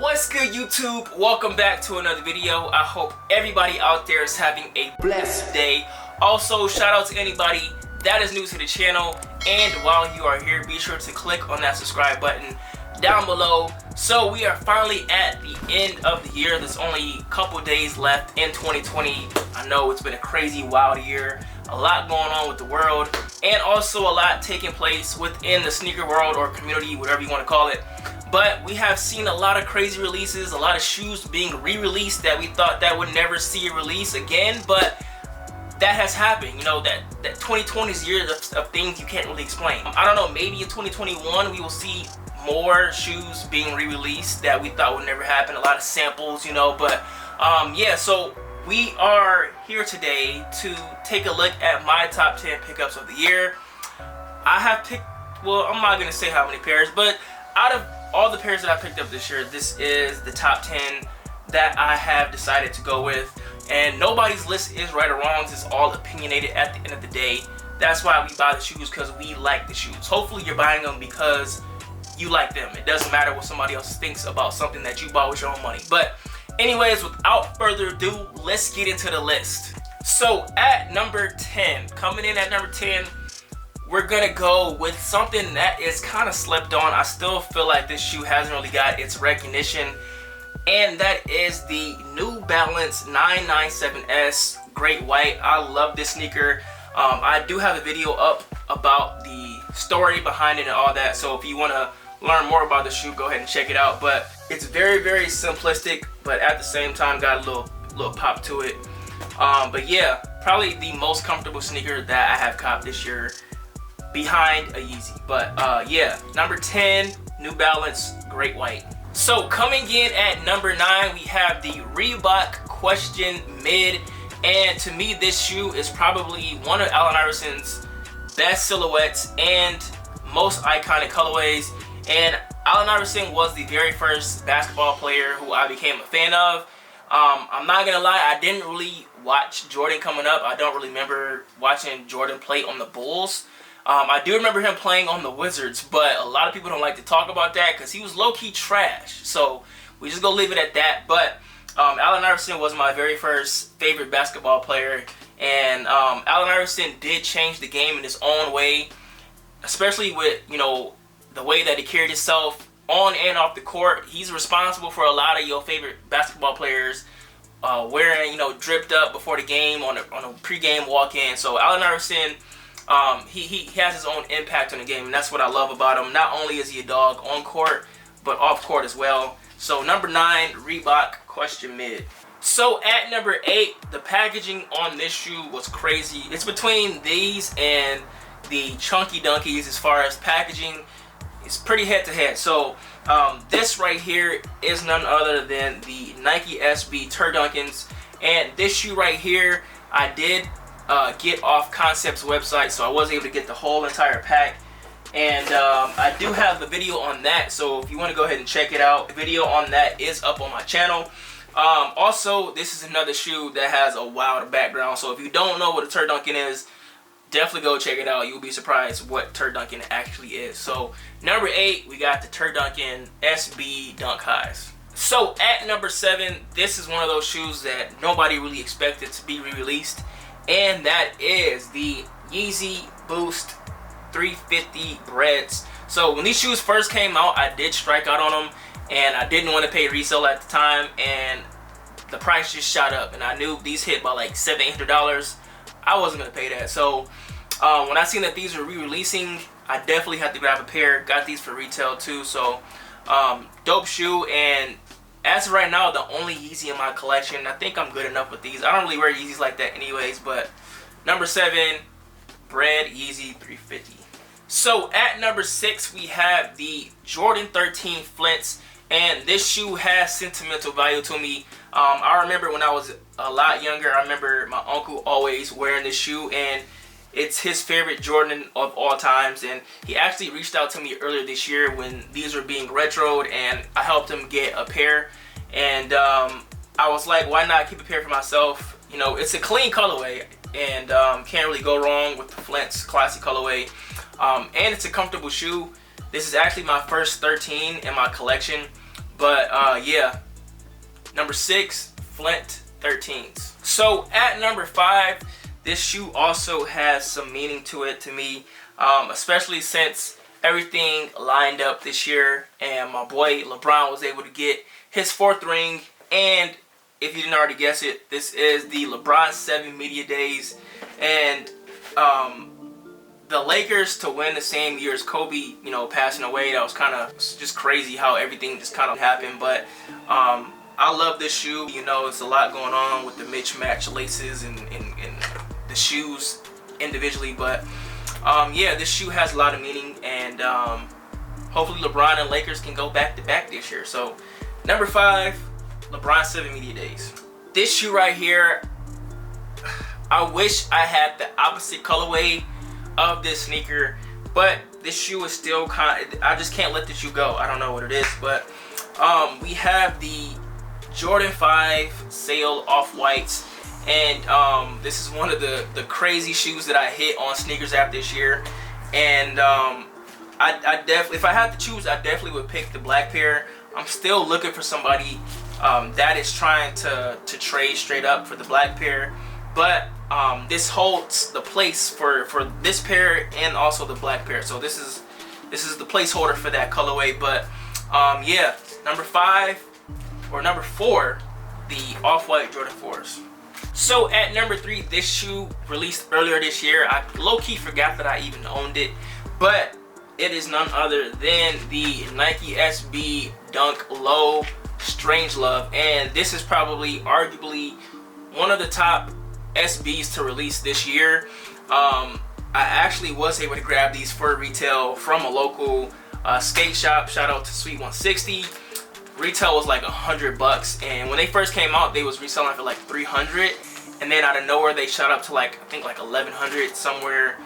What's good, YouTube? Welcome back to another video. I hope everybody out there is having a blessed day. Also, shout out to anybody that is new to the channel, and while you are here, be sure to click on that subscribe button down below. So we are finally at the end of the year. There's only a couple days left in 2020. I know it's been a crazy, wild year. A lot going on with the world, and also a lot taking place within the sneaker world or community, whatever you want to call it. But we have seen a lot of crazy releases, a lot of shoes being re-released that we thought that would never see a release again, but that has happened. You know, that 2020 is a year of things you can't really explain. I don't know, maybe in 2021 we will see more shoes being re-released that we thought would never happen, a lot of samples, you know. But yeah, so we are here today to take a look at my top 10 pickups of the year. I have picked, well, I'm not gonna say how many pairs, but out of all the pairs that I picked up this year, this is the top 10 that I have decided to go with. And nobody's list is right or wrong. It's all opinionated at the end of the day. That's why we buy the shoes, because we like the shoes. Hopefully you're buying them because you like them. It doesn't matter what somebody else thinks about something that you bought with your own money. But anyways, without further ado, let's get into the list. So at number 10, coming in at number 10, we're gonna go with something that is kind of slept on. I still feel like this shoe hasn't really got its recognition, and that is the New Balance 997S Great White. I love this sneaker. I do have a video up about the story behind it and all that, so if you want to learn more about the shoe, go ahead and check it out. But it's very, very simplistic, but at the same time got a little pop to it. But yeah, probably the most comfortable sneaker that I have copped this year, behind a Yeezy. But yeah, number 10, New Balance Great White. So coming in at number 9, we have the Reebok Question Mid, and to me this shoe is probably one of Allen Iverson's best silhouettes and most iconic colorways. And Allen Iverson was the very first basketball player who I became a fan of. I'm not gonna lie, I didn't really watch Jordan coming up. I don't really remember watching Jordan play on the Bulls. I do remember him playing on the Wizards, but a lot of people don't like to talk about that because he was low-key trash. So we just go leave it at that. But Allen Iverson was my very first favorite basketball player, and Allen Iverson did change the game in his own way, especially with, you know, the way that he carried himself on and off the court. He's responsible for a lot of your favorite basketball players wearing, you know, dripped up before the game on a pre-game walk-in. So Allen Iverson, he has his own impact on the game, and that's what I love about him. Not only is he a dog on court, but off court as well. So number 9, Reebok Question Mid. So at number 8, the packaging on this shoe was crazy. It's between these and the Chunky Dunkies as far as packaging. It's pretty head-to-head. So this right here is none other than the Nike SB Turdunkins, and this shoe right here I did get off Concept's website, so I was able to get the whole entire pack, and I do have the video on that, so if you want to go ahead and check it out, the video on that is up on my channel. Also, this is another shoe that has a wild background, so if you don't know what a Turdunkin is, definitely go check it out. You'll be surprised what Turdunkin actually is. So number 8, we got the Turdunkin SB Dunk Highs. So at number 7, this is one of those shoes that nobody really expected to be re-released, and that is the Yeezy Boost 350 Breads. So when these shoes first came out, I did strike out on them, and I didn't want to pay resale at the time, and the price just shot up, and I knew these hit by like $700-800. I wasn't gonna pay that. So when I seen that these were re-releasing, I definitely had to grab a pair. Got these for retail too. So dope shoe, and as of right now, the only Yeezy in my collection. I think I'm good enough with these. I don't really wear Yeezys like that anyways. But number 7, Bread Yeezy 350. So at number 6, we have the Jordan 13 Flints, and this shoe has sentimental value to me. I remember when I was a lot younger, I remember my uncle always wearing this shoe, and it's his favorite Jordan of all times. And he actually reached out to me earlier this year when these were being retroed, and I helped him get a pair. And I was like, why not keep a pair for myself? You know, it's a clean colorway, and can't really go wrong with the Flint's classic colorway. And it's a comfortable shoe. This is actually my first 13 in my collection, But yeah, number 6, Flint 13s. So at number 5, this shoe also has some meaning to it to me, especially since everything lined up this year and my boy Lebron was able to get his 4th ring. And if you didn't already guess it, this is the LeBron 7 Media Days. And the Lakers to win the same year as Kobe, you know, passing away, that was kind of just crazy how everything just kind of happened. But I love this shoe. You know, it's a lot going on with the mismatch laces and the shoes individually. But yeah, this shoe has a lot of meaning, and hopefully LeBron and Lakers can go back to back this year. So number 5, LeBron 7 Media Days. This shoe right here, I wish I had the opposite colorway of this sneaker, but this shoe is still I just can't let this shoe go. I don't know what it is, but we have the Jordan 5 Sail Off-Whites, and this is one of the crazy shoes that I hit on Sneakers App this year. And I definitely, if I had to choose, I definitely would pick the black pair. I'm still looking for somebody that is trying to trade straight up for the black pair, but this holds the place for this pair and also the black pair. So this is the placeholder for that colorway. But yeah, number 5 or number 4, the Off-White Jordan 4s. So at number 3, this shoe released earlier this year. I low-key forgot that I even owned it, but it is none other than the Nike SB Dunk Low Strangelove, and this is probably arguably one of the top SBs to release this year. I actually was able to grab these for retail from a local skate shop. Shout out to Sweet 160. Retail was like $100, and when they first came out, they was reselling for like $300, and then out of nowhere they shot up to like, I think like $1,100 somewhere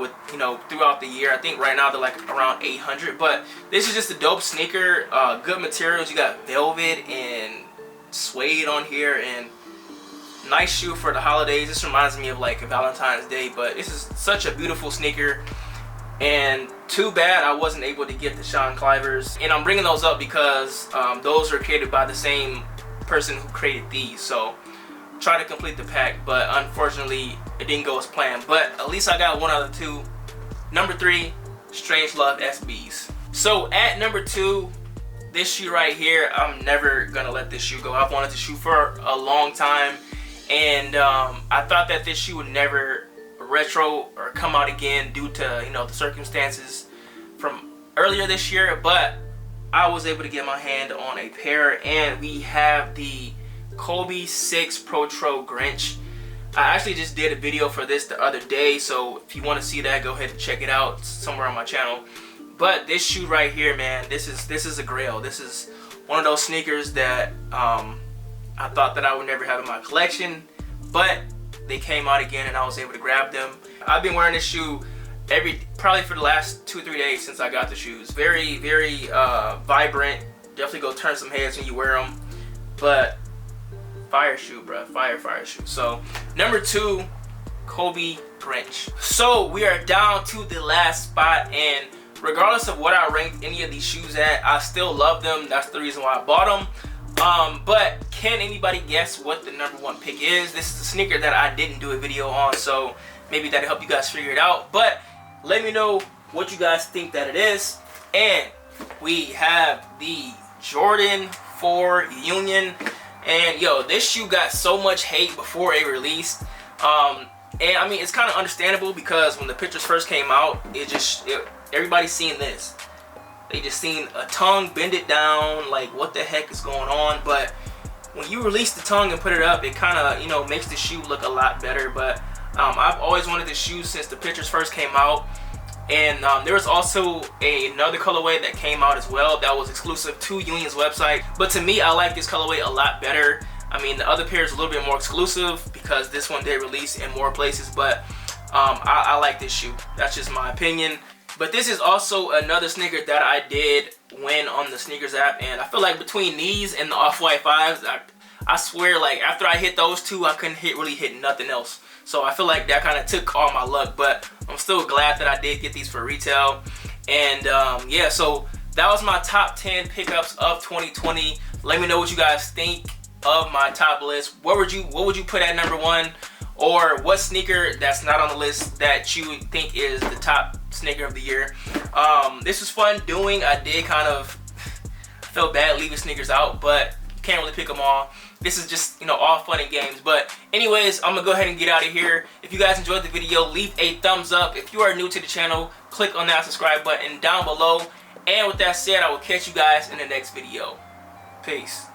with, you know, throughout the year. I think right now they're like around $800. But this is just a dope sneaker. Good materials. You got velvet and suede on here, and nice shoe for the holidays. This reminds me of like a Valentine's Day, but this is such a beautiful sneaker. And too bad I wasn't able to get the Sean Clivers. And I'm bringing those up because those were created by the same person who created these. So try to complete the pack, but unfortunately it didn't go as planned. But at least I got one out of 2. Number 3, Strangelove SBs. So at number 2, this shoe right here, I'm never gonna let this shoe go. I've wanted this shoe for a long time, and I thought that this shoe would never retro or come out again due to, you know, the circumstances from earlier this year. But I was able to get my hand on a pair, and we have the Kobe 6 Pro Trogrinch. I actually just did a video for this the other day, so if you want to see that, go ahead and check it out. It's somewhere on my channel. But this shoe right here, man, this is a grail. This is one of those sneakers that I thought that I would never have in my collection, but they came out again and I was able to grab them. I've been wearing this shoe probably for the last 2 or 3 days since I got the shoes. Very, very vibrant. Definitely go turn some heads when you wear them. But fire shoe, bro. Fire shoe. So number 2, Kobe Grinch. So we are down to the last spot, and regardless of what I ranked any of these shoes at, I still love them. That's the reason why I bought them. But can anybody guess what the number 1 pick is? This is a sneaker that I didn't do a video on, so maybe that'll help you guys figure it out. But let me know what you guys think that it is. And we have the Jordan 4 Union. And yo, this shoe got so much hate before it released. And I mean, it's kind of understandable because when the pictures first came out, everybody's seen this. They just seen a tongue, bend it down, like what the heck is going on. But when you release the tongue and put it up, it kind of, you know, makes the shoe look a lot better. But I've always wanted this shoe since the pictures first came out. And there was also another colorway that came out as well that was exclusive to Union's website. But to me, I like this colorway a lot better. I mean, the other pair is a little bit more exclusive because this one did release in more places. But I like this shoe. That's just my opinion. But this is also another sneaker that I did win on the Sneakers app. And I feel like between these and the Off-White 5s, I swear, like, after I hit those 2, I couldn't really hit nothing else. So I feel like that kind of took all my luck, but I'm still glad that I did get these for retail. And yeah, so that was my top 10 pickups of 2020. Let me know what you guys think of my top list. What would you put at number 1? Or what sneaker that's not on the list that you think is the top sneaker of the year? This was fun doing. I did kind of feel bad leaving sneakers out, but can't really pick them all. This is just, you know, all fun and games. But anyways, I'm gonna go ahead and get out of here. If you guys enjoyed the video, leave a thumbs up. If you are new to the channel, click on that subscribe button down below. And with that said, I will catch you guys in the next video. Peace.